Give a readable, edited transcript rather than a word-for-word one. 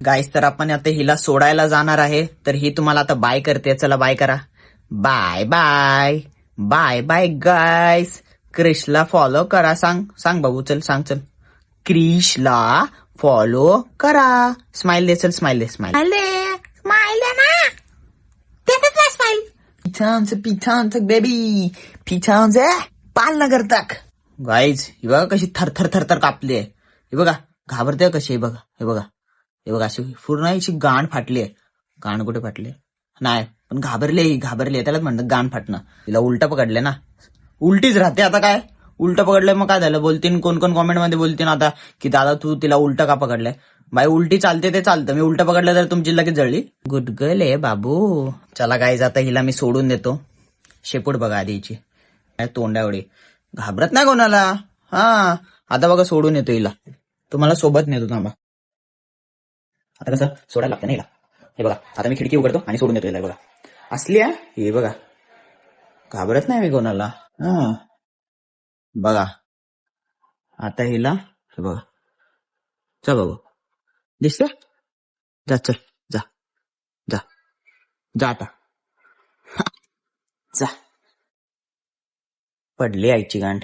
गाईस, तर आपण आता हिला सोडायला जाणार आहे, तर ही तुम्हाला आता बाय करते. चला बाय करा. बाय बाय बाय बाय गाईस. क्रिशला फॉलो करा. सांग सांग बाबू, चल सांग, चल. क्रिशला फॉलो करा. स्माइल दे, चल स्माइल दे. स्माइल दे ना. देतात ना स्माइल. पिठांचं बेबी, पिठांचं पालनगर तक. गाईज, ही बघा कशी थरथर थरथर कापली आहे. हे बघा घाबरते कशी. हे बघा, हे बघा, हे बघा, अशी पूर्ण अशी गाण फाटली आहे. गाण कुठे फाटली नाही, पण घाबरली. त्यालाच म्हणतात गाण फाटणं. तिला उलट पकडले ना, उलटीच राहते. आता काय उलट पकडलंय मग काय झालं? बोलतीन कोण कोण कॉमेंट मध्ये बोलतीन आता की दादा तू तिला उलट का पकडलंय. बाई उलटी चालते ते चालतं, मी उलट पकडलं तर तुमची लगेच जळली. गुड गर्ल आहे बाबू. चला गाईज, आता हिला मी सोडून देतो. शेपूट बघा आधीची, तोंडावडी, घाबरत नाही कोणाला. हा, आता बघा सोडून येतो हिला. तुम्हाला सोबत नेतो. थांबा, आता कसं सोडायला लागतं नाही हिला. हे बघा, आता मी खिडकी उघडतो आणि सोडून येतो हिला. बघा असली आहे हे. बघा घाबरत नाही मी कोणाला. हा बघा, आता हिला हे बघा. चल बाबू, दिसलं? जा, चल जा, जा जा आता. जा, पडली आईची गांड.